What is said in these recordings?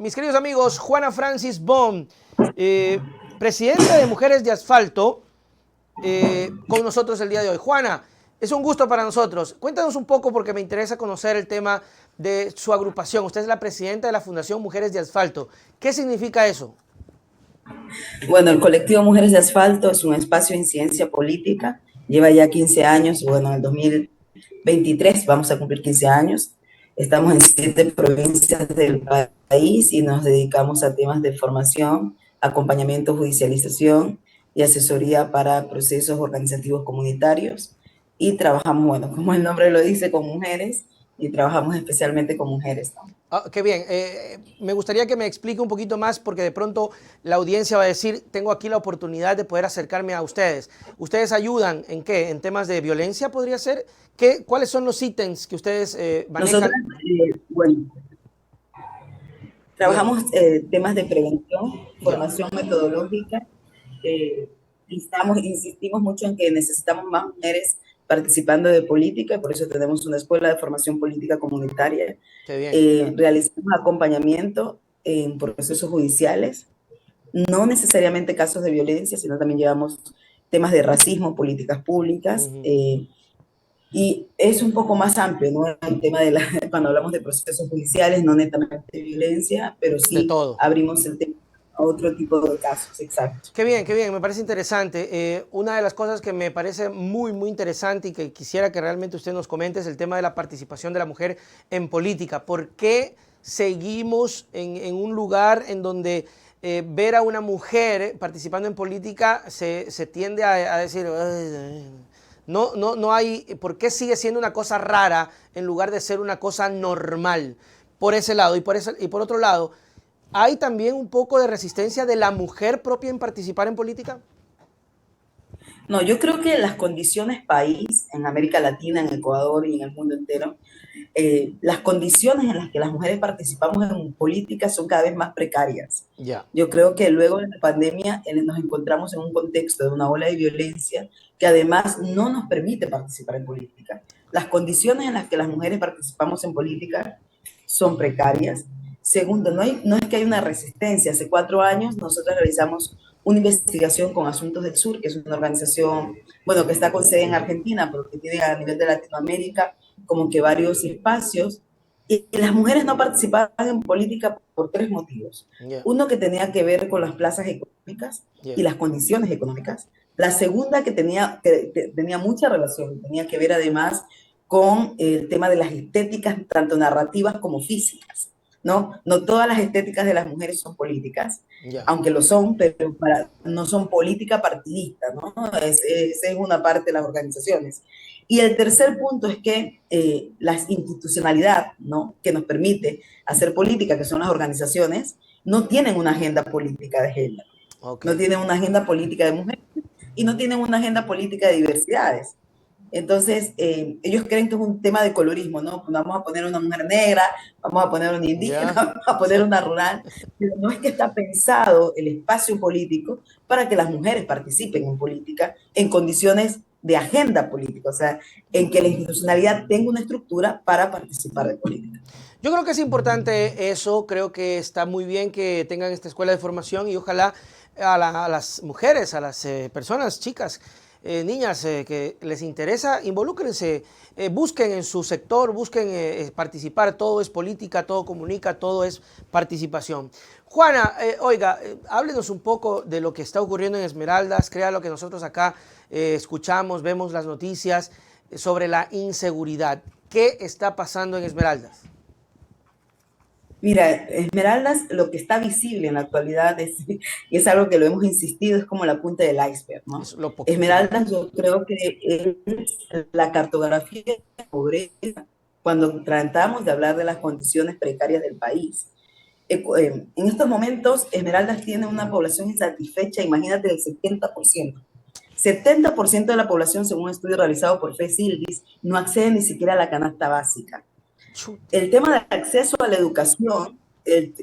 mis queridos amigos, Juana Francis Bond, presidenta de Mujeres de Asfalto, con nosotros el día de hoy. Juana, es un gusto para nosotros. Cuéntanos un poco porque me interesa conocer el tema de su agrupación. Usted es la presidenta de la Fundación Mujeres de Asfalto. ¿Qué significa eso? Bueno, el colectivo Mujeres de Asfalto es un espacio de incidencia política. Lleva ya 15 años, bueno, en el 2023 vamos a cumplir 15 años. Estamos en 7 provincias del país y nos dedicamos a temas de formación, acompañamiento, judicialización y asesoría para procesos organizativos comunitarios. Y trabajamos, bueno, como el nombre lo dice, con mujeres y trabajamos especialmente con mujeres, ¿no? Qué bien. Me gustaría que me explique un poquito más porque de pronto la audiencia va a decir, tengo aquí la oportunidad de poder acercarme a ustedes. ¿Ustedes ayudan en qué? ¿En temas de violencia podría ser? ¿Cuáles son los ítems que ustedes Nosotros, manejan? bueno, Dígame. trabajamos temas de prevención, Ya. formación metodológica. eh, insistimos mucho en que necesitamos más mujeres participando de política, por eso tenemos una escuela de formación política comunitaria. Qué bien. Realizamos acompañamiento en procesos judiciales, no necesariamente casos de violencia, sino también llevamos temas de racismo, políticas públicas. Ujú. Y es un poco más amplio, ¿no? El tema de cuando hablamos de procesos judiciales, no netamente de violencia, pero De sí todo. abrimos el tema a otro tipo de casos, exacto. Qué bien, me parece interesante. Una de las cosas que me parece muy interesante y que quisiera que realmente usted nos comente es el tema de la participación de la mujer en política. ¿Por qué seguimos en un lugar en donde ver a una mujer participando en política se tiende a decir, "Ay, no hay, ¿por qué sigue siendo una cosa rara en lugar de ser una cosa normal?" Por ese lado y por otro lado, ¿hay también un poco de resistencia de la mujer propia en participar en política? No, yo creo que las condiciones país, en América Latina, en Ecuador y en el mundo entero, las condiciones en las que las mujeres participamos en política son cada vez más precarias. Ya. Yo creo que luego de la pandemia nos encontramos en un contexto de una ola de violencia que además no nos permite participar en política. Las condiciones en las que las mujeres participamos en política son precarias. Segundo, no es que hay una resistencia. Hace 4 años nosotros realizamos una investigación con Asuntos del Sur, que es una organización, bueno, que está con sede en Argentina, pero que tiene a nivel de Latinoamérica como que varios espacios, y las mujeres no participaban en política por 3 motivos. Ya. Uno que tenía que ver con las plazas económicas y Ya. las condiciones económicas. La segunda que tenía mucha relación, tenía que ver además con el tema de las estéticas, tanto narrativas como físicas. ¿No? No todas las estéticas de las mujeres son políticas, Ya. aunque lo son, pero no son política partidista, ¿no? Esa es una parte de las organizaciones. Y el tercer punto es que la institucionalidad, ¿no?, que nos permite hacer política, que son las organizaciones, no tienen una agenda política de género, Ok. no tienen una agenda política de mujeres y no tienen una agenda política de diversidades. Entonces, ellos creen que es un tema de colorismo, ¿no? Vamos a poner una mujer negra, vamos a poner una indígena, Ya. vamos a poner una rural, pero no es que está pensado el espacio político para que las mujeres participen en política en condiciones de agenda política, o sea, en que la institucionalidad tenga una estructura para participar de política. Yo creo que es importante eso, creo que está muy bien que tengan esta escuela de formación y ojalá a las mujeres, a las personas, chicas, niñas que les interesa, involúcrense, busquen en su sector, busquen participar, todo es política, todo comunica, todo es participación. Juana, oiga, háblenos un poco de lo que está ocurriendo en Esmeraldas, crea lo que nosotros acá escuchamos, vemos las noticias sobre la inseguridad. ¿Qué está pasando en Esmeraldas? Mira, Esmeraldas, lo que está visible en la actualidad y es algo que lo hemos insistido, es como la punta del iceberg, ¿no? Es lo poquito. Esmeraldas yo creo que es la cartografía de la pobreza cuando tratamos de hablar de las condiciones precarias del país. En estos momentos, Esmeraldas tiene una población insatisfecha, imagínate, del 70%. 70% de la población, según un estudio realizado por FESILDIS, no accede ni siquiera a la canasta básica. Chuta. El tema del acceso a la educación,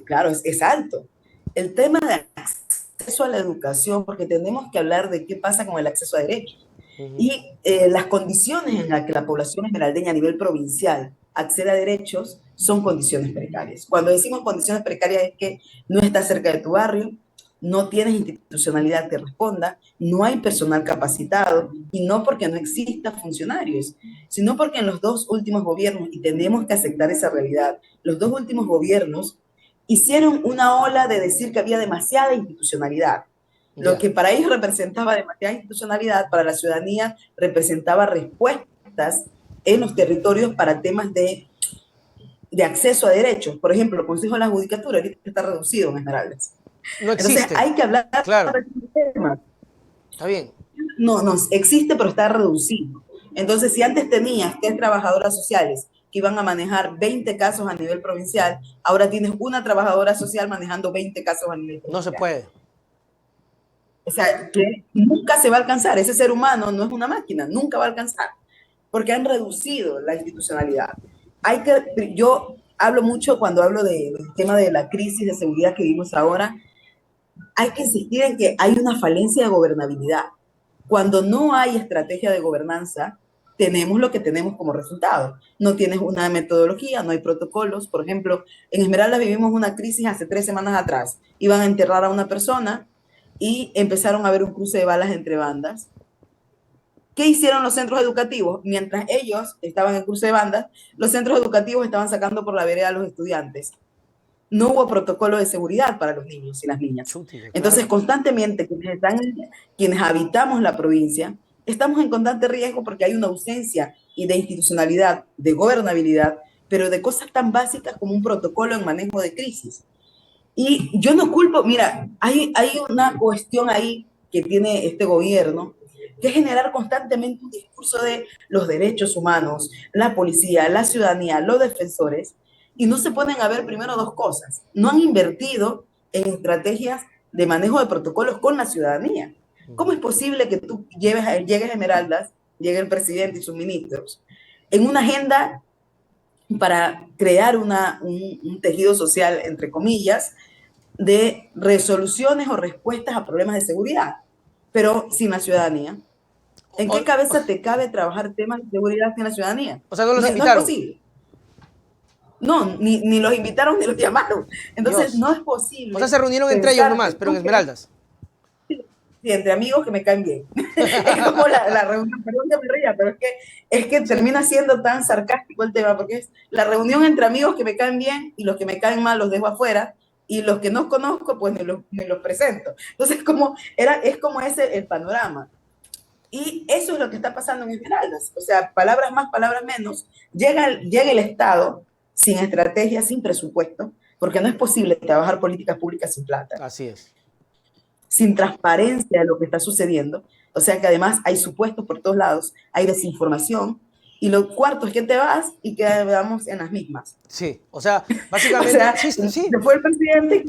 claro, es alto. El tema de acceso a la educación, porque tenemos que hablar de qué pasa con el acceso a derechos. Uh -huh. Y las condiciones en las que la población esmeraldeña a nivel provincial accede a derechos son condiciones precarias. Cuando decimos condiciones precarias es que no estás cerca de tu barrio, no tienes institucionalidad que responda, no hay personal capacitado, y no porque no existan funcionarios, sino porque en los dos últimos gobiernos, y tenemos que aceptar esa realidad, los dos últimos gobiernos hicieron una ola de decir que había demasiada institucionalidad. Lo que para ellos representaba demasiada institucionalidad, para la ciudadanía representaba respuestas en los territorios para temas de acceso a derechos. Por ejemplo, el Consejo de la Judicatura ahorita está reducido en Esmeraldas. No existe. Entonces hay que hablar claro. de este tema. Está bien. No, existe, pero está reducido. Entonces, si antes tenías 3 trabajadoras sociales que iban a manejar 20 casos a nivel provincial, ahora tienes una trabajadora social manejando 20 casos a nivel provincial. No se puede. O sea, que nunca se va a alcanzar. Ese ser humano no es una máquina, nunca va a alcanzar, porque han reducido la institucionalidad. Yo hablo mucho cuando hablo del tema de la crisis de seguridad que vivimos ahora, hay que insistir en que hay una falencia de gobernabilidad. Cuando no hay estrategia de gobernanza, tenemos lo que tenemos como resultado. No tienes una metodología, no hay protocolos. Por ejemplo, en Esmeraldas vivimos una crisis hace 3 semanas atrás. Iban a enterrar a una persona y empezaron a haber un cruce de balas entre bandas. ¿Qué hicieron los centros educativos? Mientras ellos estaban en cruce de bandas, los centros educativos estaban sacando por la vereda a los estudiantes. No hubo protocolo de seguridad para los niños y las niñas. Entonces, constantemente, quienes habitamos la provincia, estamos en constante riesgo porque hay una ausencia de institucionalidad, de gobernabilidad, pero de cosas tan básicas como un protocolo en manejo de crisis. Y yo no culpo, mira, hay una cuestión ahí que tiene este gobierno, que es generar constantemente un discurso de los derechos humanos, la policía, la ciudadanía, los defensores, y no se ponen a ver primero 2 cosas. No han invertido en estrategias de manejo de protocolos con la ciudadanía. ¿Cómo es posible que tú llegues a Esmeraldas, llegue el presidente y sus ministros, en una agenda para crear un tejido social, entre comillas, de resoluciones o respuestas a problemas de seguridad, pero sin la ciudadanía? ¿En qué cabeza te cabe trabajar temas de seguridad sin la ciudadanía? O sea, no los invitaron. No es posible. No, ni los invitaron ni los llamaron. Entonces, no es posible. O sea, se reunieron entre ellos nomás, pero en Esmeraldas. Sí, entre amigos que me caen bien. Es como la reunión, perdón que me ría, pero es que termina siendo tan sarcástico el tema, porque es la reunión entre amigos que me caen bien y los que me caen mal los dejo afuera, y los que no conozco, pues me los presento. Entonces, es como ese el panorama. Y eso es lo que está pasando en Esmeraldas. O sea, palabras más, palabras menos. Llega el Estado sin estrategia, sin presupuesto, porque no es posible trabajar políticas públicas sin plata. Así es. Sin transparencia de lo que está sucediendo. O sea que además hay supuestos por todos lados, hay desinformación. Y lo cuarto es que te vas y quedamos en las mismas. Sí, o sea, básicamente... o sea, sí. Se fue el presidente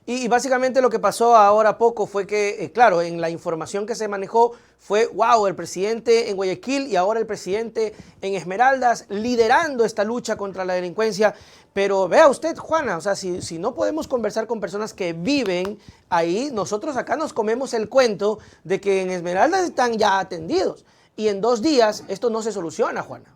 y básicamente lo que pasó ahora poco fue que, claro, en la información que se manejó fue, wow, el presidente en Guayaquil y ahora el presidente en Esmeraldas liderando esta lucha contra la delincuencia. Pero vea usted, Juana, o sea, si no podemos conversar con personas que viven ahí, nosotros acá nos comemos el cuento de que en Esmeraldas están ya atendidos. Y en 2 días esto no se soluciona, Juana.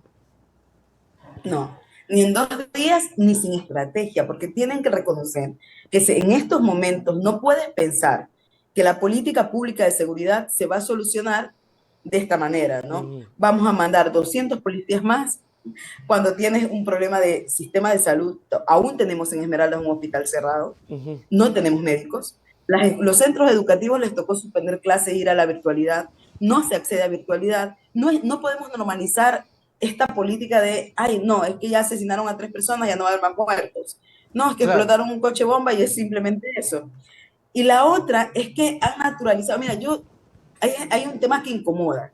No, ni en 2 días ni sin estrategia, porque tienen que reconocer que en estos momentos no puedes pensar que la política pública de seguridad se va a solucionar de esta manera, ¿no? Vamos a mandar 200 policías más cuando tienes un problema de sistema de salud. Aún tenemos en Esmeraldas un hospital cerrado, no tenemos médicos. Los centros educativos les tocó suspender clases, ir a la virtualidad, no se accede a virtualidad, no podemos normalizar esta política de, ay, no, es que ya asesinaron a 3 personas, ya no va a haber más muertos. No, es que explotaron un coche bomba y es simplemente eso. Y la otra es que han naturalizado, mira, hay un tema que incomoda,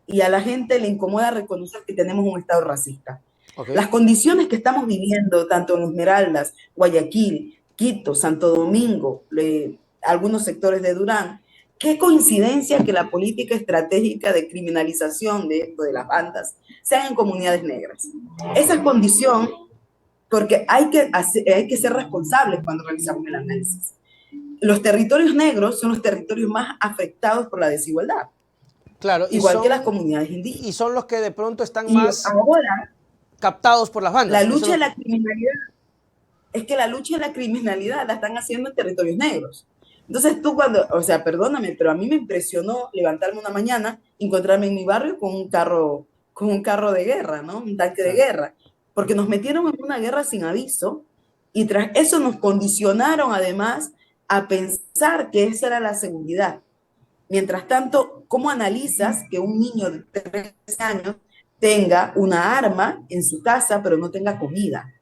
y a la gente le incomoda reconocer que tenemos un Estado racista. Las condiciones que estamos viviendo, tanto en Esmeraldas, Guayaquil, Quito, Santo Domingo, algunos sectores de Durán, qué coincidencia que la política estratégica de criminalización de las bandas sean en comunidades negras. Esa condición, porque hay que ser responsables cuando realizamos el análisis. Los territorios negros son los territorios más afectados por la desigualdad. Claro, igual que las comunidades indígenas. Y son los que de pronto están más... Ahora, captados por las bandas. La lucha de la criminalidad, es que la lucha de la criminalidad la están haciendo en territorios negros. Entonces tú cuando, o sea, perdóname, pero a mí me impresionó levantarme una mañana, encontrarme en mi barrio con un carro de guerra, ¿no? Un tanque de guerra, porque nos metieron en una guerra sin aviso y tras eso nos condicionaron además a pensar que esa era la seguridad. Mientras tanto, ¿cómo analizas que un niño de 13 años tenga una arma en su casa pero no tenga comida?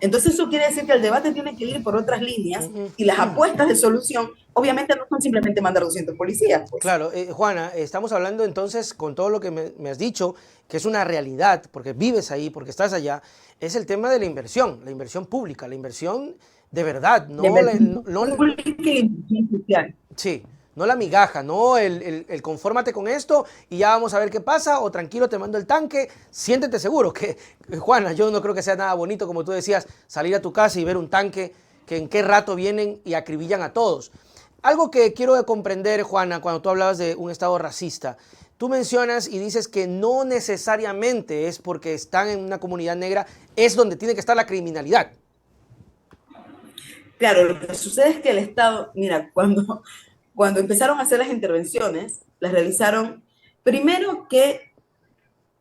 Entonces eso quiere decir que el debate tiene que ir por otras líneas y las apuestas de solución obviamente no son simplemente mandar 200 policías. Pues. Claro, Juana, estamos hablando entonces con todo lo que me has dicho, que es una realidad, porque vives ahí, porque estás allá, es el tema de la inversión pública, la inversión de verdad, no pública y inversión social. Sí, no la migaja, no el confórmate con esto y ya vamos a ver qué pasa, o tranquilo, te mando el tanque, siéntete seguro, que Juana, yo no creo que sea nada bonito, como tú decías, salir a tu casa y ver un tanque que en qué rato vienen y acribillan a todos. Algo que quiero comprender, Juana, cuando tú hablabas de un Estado racista, tú mencionas y dices que no necesariamente es porque están en una comunidad negra, es donde tiene que estar la criminalidad. Claro, lo que sucede es que el Estado, mira, cuando empezaron a hacer las intervenciones, las realizaron, primero que,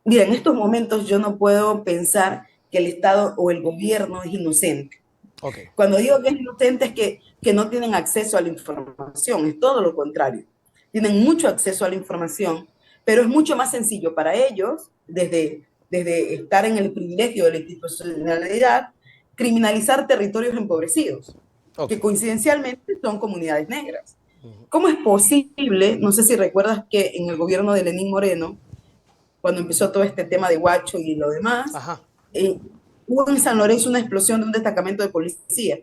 mira, en estos momentos yo no puedo pensar que el Estado o el gobierno es inocente. Okay. Cuando digo que es inocente es que no tienen acceso a la información, es todo lo contrario. Tienen mucho acceso a la información, pero es mucho más sencillo para ellos, desde estar en el privilegio de la institucionalidad, criminalizar territorios empobrecidos, que coincidencialmente son comunidades negras. ¿Cómo es posible? No sé si recuerdas que en el gobierno de Lenín Moreno, cuando empezó todo este tema de Huacho y lo demás, hubo en San Lorenzo una explosión de un destacamento de policía.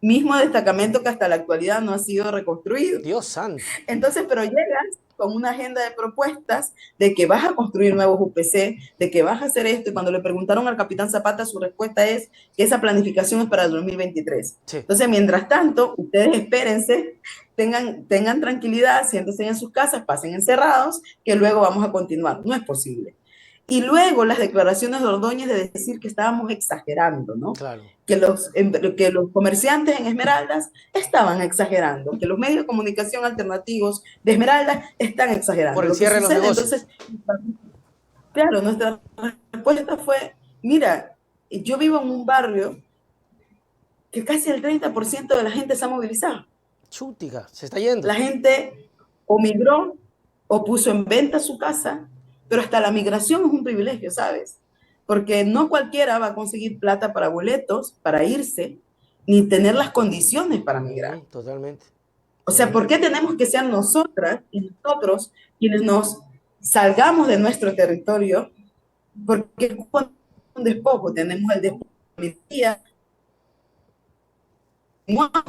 Mismo destacamento que hasta la actualidad no ha sido reconstruido. Dios santo. Entonces, pero llegas con una agenda de propuestas de que vas a construir nuevos UPC, de que vas a hacer esto, y cuando le preguntaron al capitán Zapata, su respuesta es que esa planificación es para el 2023. Sí. Entonces, mientras tanto, ustedes espérense, tengan tranquilidad, siéntense en sus casas, pasen encerrados, que luego vamos a continuar. No es posible. Y luego las declaraciones de Ordóñez de decir que estábamos exagerando, ¿no? Claro. Que los comerciantes en Esmeraldas estaban exagerando, que los medios de comunicación alternativos de Esmeraldas están exagerando. Por el cierre de los negocios. Entonces, claro, nuestra respuesta fue, mira, yo vivo en un barrio que casi el 30% de la gente se ha movilizado. Chútica, se está yendo. La gente o migró o puso en venta su casa, pero hasta la migración es un privilegio, ¿sabes? Porque no cualquiera va a conseguir plata para boletos, para irse, ni tener las condiciones para migrar. Totalmente. O sea, ¿por qué tenemos que ser nosotras y nosotros quienes nos salgamos de nuestro territorio? Porque con un despojo, tenemos el despojo de día,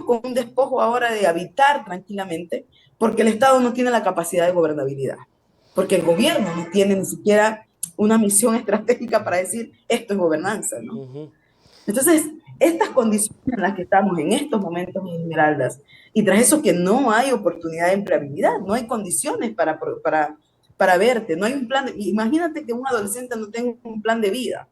con un despojo ahora de habitar tranquilamente, porque el Estado no tiene la capacidad de gobernabilidad. Porque el gobierno no tiene ni siquiera una misión estratégica para decir esto es gobernanza, ¿no? Entonces, estas condiciones en las que estamos en estos momentos en Esmeraldas, y tras eso que no hay oportunidad de empleabilidad, no hay condiciones para verte, no hay un plan, imagínate que un adolescente no tenga un plan de vida.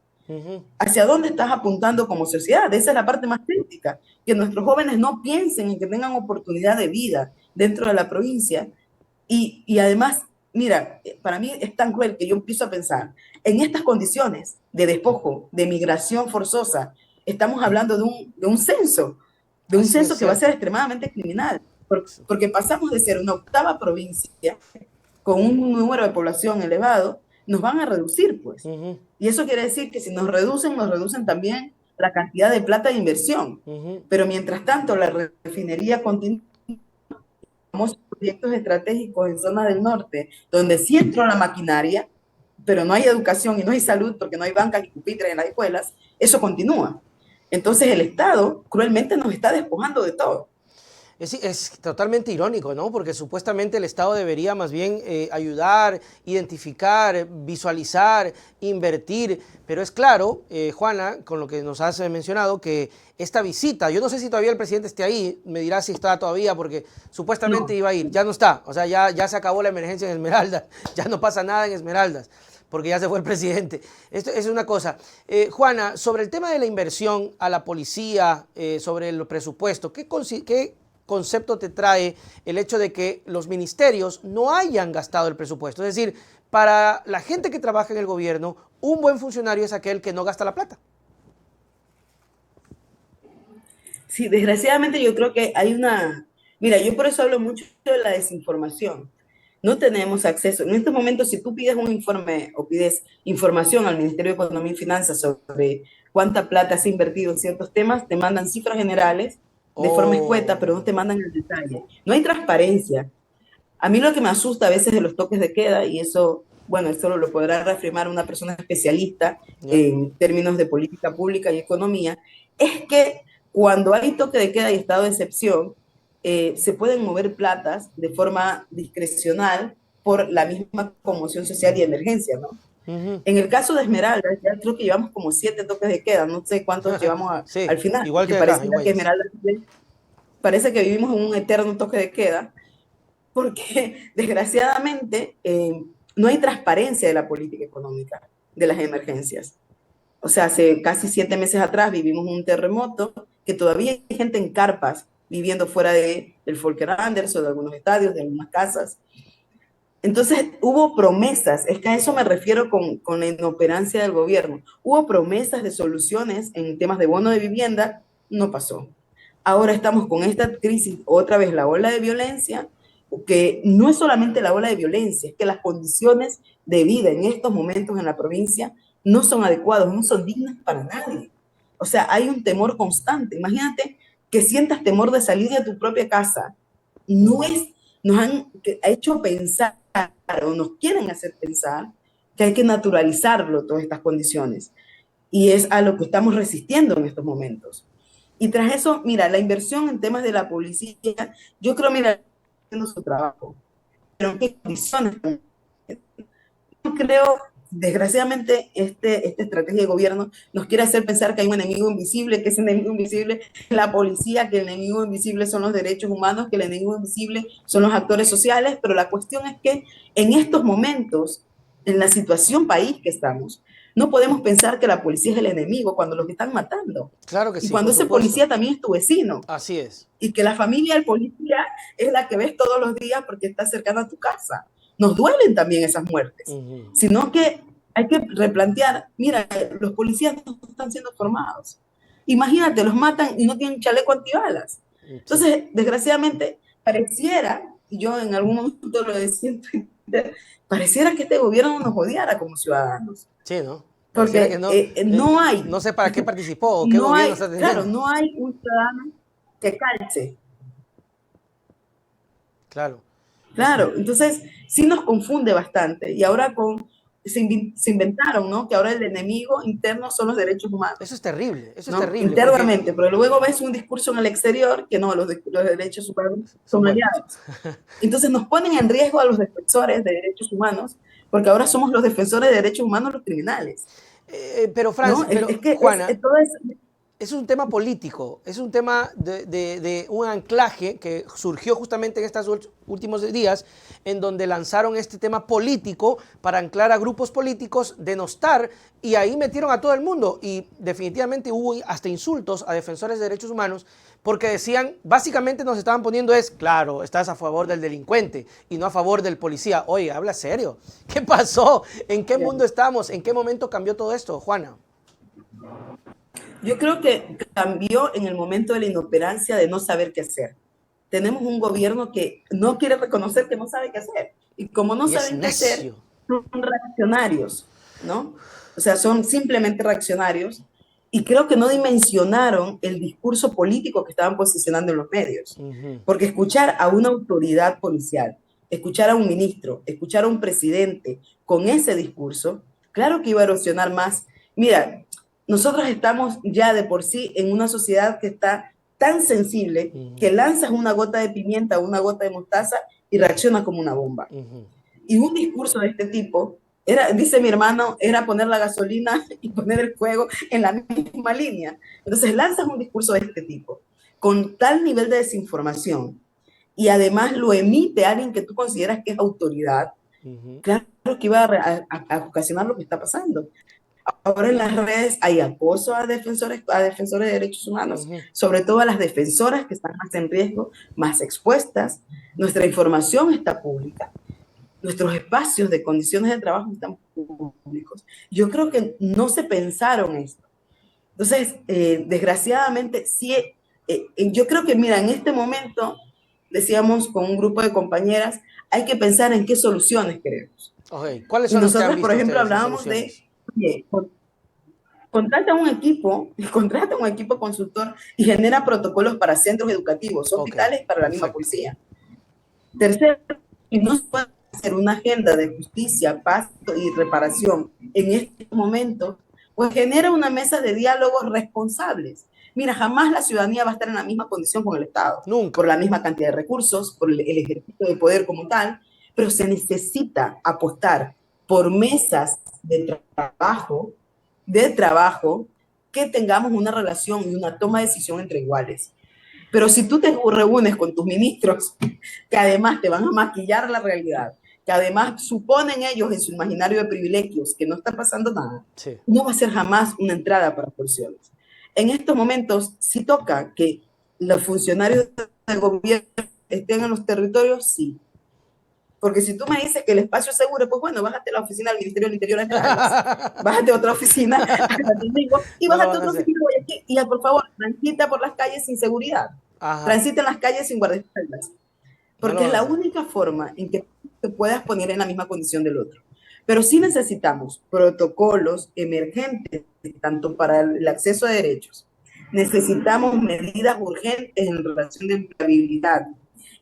¿Hacia dónde estás apuntando como sociedad? Esa es la parte más crítica, que nuestros jóvenes no piensen en que tengan oportunidad de vida dentro de la provincia, y además, mira, para mí es tan cruel que yo empiezo a pensar, en estas condiciones de despojo, de migración forzosa, estamos hablando de un censo que va a ser extremadamente criminal, porque pasamos de ser una octava provincia con un número de población elevado, nos van a reducir, pues. Y eso quiere decir que si nos reducen también la cantidad de plata de inversión. Pero mientras tanto, la refinería continúa. Tenemos proyectos estratégicos en zona del norte, donde sí entró la maquinaria, pero no hay educación y no hay salud porque no hay bancas y pupitres en las escuelas, eso continúa. Entonces el Estado cruelmente nos está despojando de todo. Es totalmente irónico, ¿no? Porque supuestamente el Estado debería más bien ayudar, identificar, visualizar, invertir. Pero es claro, Juana, con lo que nos has mencionado, que esta visita, yo no sé si todavía el presidente esté ahí, me dirá si está todavía, porque supuestamente iba a ir, ya no está. O sea, ya se acabó la emergencia en Esmeraldas, ya no pasa nada en Esmeraldas. porque ya se fue el presidente. Esto es una cosa. Juana, sobre el tema de la inversión a la policía, sobre el presupuesto, ¿qué concepto te trae el hecho de que los ministerios no hayan gastado el presupuesto? Es decir, para la gente que trabaja en el gobierno, un buen funcionario es aquel que no gasta la plata. Sí, desgraciadamente yo creo que hay una... Mira, yo por eso hablo mucho de la desinformación. No tenemos acceso. En estos momentos, si tú pides un informe o pides información al Ministerio de Economía y Finanzas sobre cuánta plata se ha invertido en ciertos temas, te mandan cifras generales de forma escueta, pero no te mandan el detalle. No hay transparencia. A mí lo que me asusta a veces de los toques de queda, y eso, bueno, eso lo podrá reafirmar una persona especialista ¿Ya? en términos de política pública y economía, es que cuando hay toque de queda y estado de excepción, se pueden mover platas de forma discrecional por la misma conmoción social y emergencia, ¿no? Ujú. En el caso de Esmeralda, ya creo que llevamos como 7 toques de queda, no sé cuántos llevamos Sí, al final, igual porque que acá, en pareciera que Guayas. Esmeralda, parece que vivimos en un eterno toque de queda, porque desgraciadamente no hay transparencia de la política económica de las emergencias. O sea, hace casi 7 meses atrás vivimos un terremoto que todavía hay gente en carpas viviendo fuera del Volker Anderson, de algunos estadios, de algunas casas. Entonces hubo promesas, es que a eso me refiero con la inoperancia del gobierno. Hubo promesas de soluciones en temas de bono de vivienda, no pasó. Ahora estamos con esta crisis, otra vez la ola de violencia, que no es solamente la ola de violencia, es que las condiciones de vida en estos momentos en la provincia no son adecuadas, no son dignas para nadie. O sea, hay un temor constante. Imagínate que sientas temor de salir de tu propia casa. No es, nos han hecho pensar o nos quieren hacer pensar que hay que naturalizarlo, todas estas condiciones. Y es a lo que estamos resistiendo en estos momentos. Y tras eso, mira, la inversión en temas de la policía, yo creo, mira, haciendo su trabajo, pero en qué condiciones. Yo creo, desgraciadamente, esta estrategia de gobierno nos quiere hacer pensar que hay un enemigo invisible, que ese enemigo invisible es la policía, que el enemigo invisible son los derechos humanos, que el enemigo invisible son los actores sociales, pero la cuestión es que en estos momentos, en la situación país que estamos, no podemos pensar que la policía es el enemigo cuando los están matando. Claro que Y sí, cuando por ese supuesto. policía también es tu vecino. Así es. Y que la familia del policía es la que ves todos los días porque está cercana a tu casa. Nos duelen también esas muertes, Ujú. sino que hay que replantear, mira, los policías no están siendo formados. Imagínate, los matan y no tienen chaleco antibalas. Sí, Entonces, desgraciadamente, pareciera, y yo en algún momento lo decía en Twitter, pareciera que este gobierno nos odiara como ciudadanos, sí, ¿no? Pareciera que porque no, no hay, no sé para qué participó o qué no gobierno hay, está claro, atendiendo. no hay un ciudadano que calce. Claro. Es, Claro, entonces sí nos confunde bastante. Y ahora se inventaron, ¿no? Que ahora el enemigo interno son los derechos humanos, eso es ¿no? terrible, porque Internamente, pero luego ves un discurso en el exterior que no, los derechos humanos son son buenos. aliados. Entonces nos ponen en riesgo a los defensores de derechos humanos, porque ahora somos los defensores de derechos humanos los criminales, Pero ¿no? Franz, pero Que Juana, todo es... es un tema político, es un tema de un anclaje que surgió justamente en estos últimos días, en donde lanzaron este tema político para anclar a grupos políticos, denostar, y ahí metieron a todo el mundo. Y definitivamente hubo hasta insultos a defensores de derechos humanos, porque decían, básicamente nos estaban poniendo es, claro, estás a favor del delincuente y no a favor del policía. Oye, habla serio. ¿Qué pasó? ¿En qué mundo estamos? ¿En qué momento cambió todo esto, Juana? Yo creo que cambió en el momento de la inoperancia de no saber qué hacer. Tenemos un gobierno que no quiere reconocer que no sabe qué hacer. Y como no Y es saben qué hacer, necio. son reaccionarios, ¿no? O sea, son simplemente reaccionarios. Y creo que no dimensionaron el discurso político que estaban posicionando en los medios. Ujú. Porque escuchar a una autoridad policial, escuchar a un ministro, escuchar a un presidente con ese discurso, claro que iba a erosionar más. Mira, nosotros estamos ya de por sí en una sociedad que está tan sensible que lanzas una gota de pimienta o una gota de mostaza y reacciona como una bomba. Ujú. Y un discurso de este tipo, era, dice mi hermano, era poner la gasolina y poner el fuego en la misma línea. Entonces lanzas un discurso de este tipo, con tal nivel de desinformación, y además lo emite alguien que tú consideras que es autoridad, Ujú. claro que iba a ocasionar lo que está pasando. Ahora en las redes hay acoso a defensores de derechos humanos, Ujú. sobre todo a las defensoras que están más en riesgo, más expuestas. Nuestra información está pública, nuestros espacios de condiciones de trabajo están públicos. Yo creo que no se pensaron esto. Entonces, desgraciadamente, sí, yo creo que, mira, en este momento, decíamos con un grupo de compañeras, hay que pensar en qué soluciones queremos. Ok, ¿cuáles Y son las que han nosotras, por visto ejemplo, ustedes de hablábamos de, soluciones? oye, contrata un equipo, contrata un equipo consultor y genera protocolos para centros educativos, Ok, hospitales y para la misma perfecto. policía. Tercero, y no se puede hacer una agenda de justicia, paz y reparación en este momento, pues genera una mesa de diálogos responsables. Mira, jamás la ciudadanía va a estar en la misma condición con el Estado, por Nunca. la misma cantidad de recursos, por el ejercicio de poder como tal, pero se necesita apostar por mesas de trabajo que tengamos una relación y una toma de decisión entre iguales. Pero si tú te reúnes con tus ministros, que además te van a maquillar la realidad, que además suponen ellos en su imaginario de privilegios que no está pasando nada, Sí. no va a ser jamás una entrada para porciones. En estos momentos sí toca que los funcionarios del gobierno estén en los territorios, sí. Porque si tú me dices que el espacio es seguro, pues bueno, bájate a la oficina del Ministerio del Interior a Esmeraldas, bájate a otra oficina a Domingo, y No lo bájate a van a otra hacer. oficina a Guayaquil, y por favor, transita por las calles sin seguridad, Ajá, transita en las calles sin guardaespaldas, no lo porque es van a la hacer. única forma en que te puedas poner en la misma condición del otro. Pero sí necesitamos protocolos emergentes, tanto para el acceso a derechos, necesitamos medidas urgentes en relación de empleabilidad,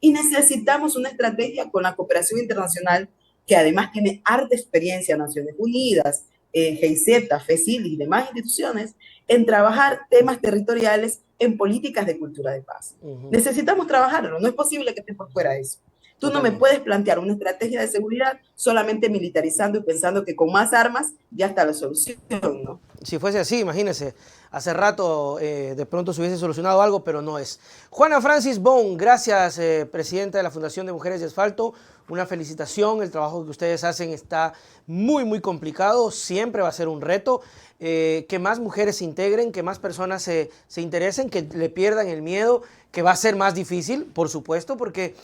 y necesitamos una estrategia con la cooperación internacional que además tiene harta experiencia, Naciones Unidas, GIZ, FECIL y demás instituciones, en trabajar temas territoriales en políticas de cultura de paz. Ujú. Necesitamos trabajarlo, no es posible que esté por fuera de eso. Tú no me Totalmente. puedes plantear una estrategia de seguridad solamente militarizando y pensando que con más armas ya está la solución, ¿no? Si fuese así, imagínense, hace rato de pronto se hubiese solucionado algo, pero no es. Juana Francis Bon, gracias, presidenta de la Fundación de Mujeres de Asfalto. Una felicitación, el trabajo que ustedes hacen está muy, muy complicado, siempre va a ser un reto. Que más mujeres se integren, que más personas se interesen, que le pierdan el miedo, que va a ser más difícil, por supuesto, porque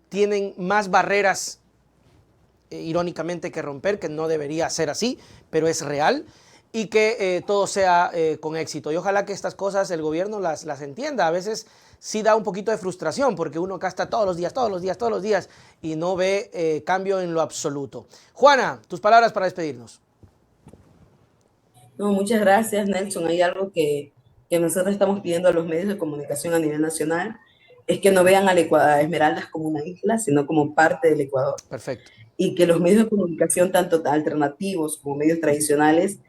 tienen más barreras irónicamente que romper, que no debería ser así, pero es real, y que todo sea con éxito. Y ojalá que estas cosas el gobierno las entienda. A veces sí da un poquito de frustración porque uno acá está todos los días, todos los días, todos los días y no ve cambio en lo absoluto. Juana, tus palabras para despedirnos. No, muchas gracias, Nelson. Hay algo que nosotros estamos pidiendo a los medios de comunicación a nivel nacional, es que no vean a Esmeraldas como una isla, sino como parte del Ecuador. Perfecto. Y que los medios de comunicación, tanto alternativos como medios tradicionales,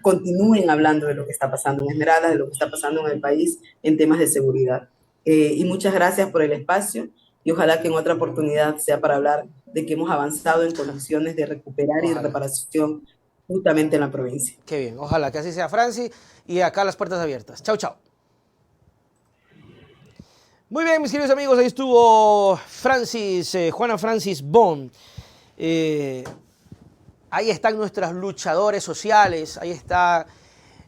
continúen hablando de lo que está pasando en Esmeraldas, de lo que está pasando en el país en temas de seguridad. Y muchas gracias por el espacio y ojalá que en otra oportunidad sea para hablar de que hemos avanzado en condiciones de recuperar y Ojalá. reparación justamente en la provincia. Qué bien. Ojalá que así sea, Francis. Y acá las puertas abiertas. Chau, chau. Muy bien, mis queridos amigos, ahí estuvo Francis, Juana Francis Bon. Ahí están nuestros luchadores sociales, ahí está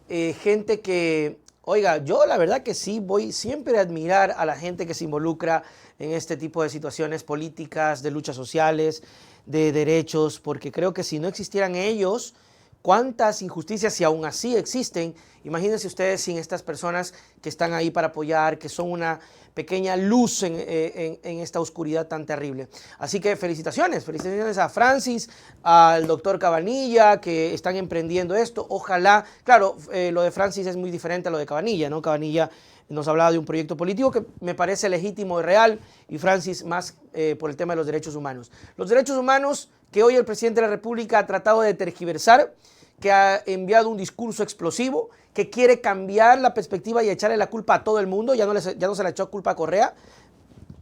gente que, oiga, yo la verdad que sí voy siempre a admirar a la gente que se involucra en este tipo de situaciones políticas, de luchas sociales, de derechos, porque creo que si no existieran ellos, cuántas injusticias, si aún así existen, imagínense ustedes sin estas personas que están ahí para apoyar, que son una pequeña luz en esta oscuridad tan terrible. Así que felicitaciones, felicitaciones a Francis, al doctor Cabanilla, que están emprendiendo esto. Ojalá, claro, lo de Francis es muy diferente a lo de Cabanilla, ¿no? Cabanilla nos hablaba de un proyecto político que me parece legítimo y real, y Francis más por el tema de los derechos humanos. Los derechos humanos que hoy el presidente de la República ha tratado de tergiversar, que ha enviado un discurso explosivo, que quiere cambiar la perspectiva y echarle la culpa a todo el mundo. Ya no se le echó culpa a Correa,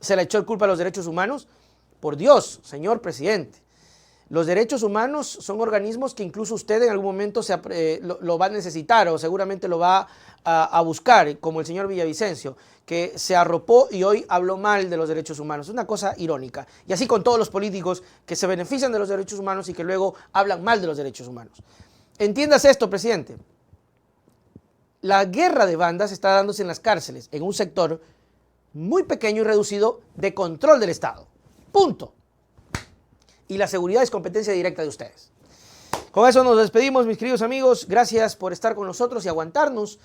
se le echó culpa a los derechos humanos. Por Dios, señor presidente. Los derechos humanos son organismos que incluso usted en algún momento lo va a necesitar o seguramente lo va a buscar, como el señor Villavicencio, que se arropó y hoy habló mal de los derechos humanos. Es una cosa irónica. Y así con todos los políticos que se benefician de los derechos humanos y que luego hablan mal de los derechos humanos. Entiendas esto, presidente. La guerra de bandas está dándose en las cárceles, en un sector muy pequeño y reducido de control del Estado. Punto. Y la seguridad es competencia directa de ustedes. Con eso nos despedimos, mis queridos amigos. Gracias por estar con nosotros y aguantarnos.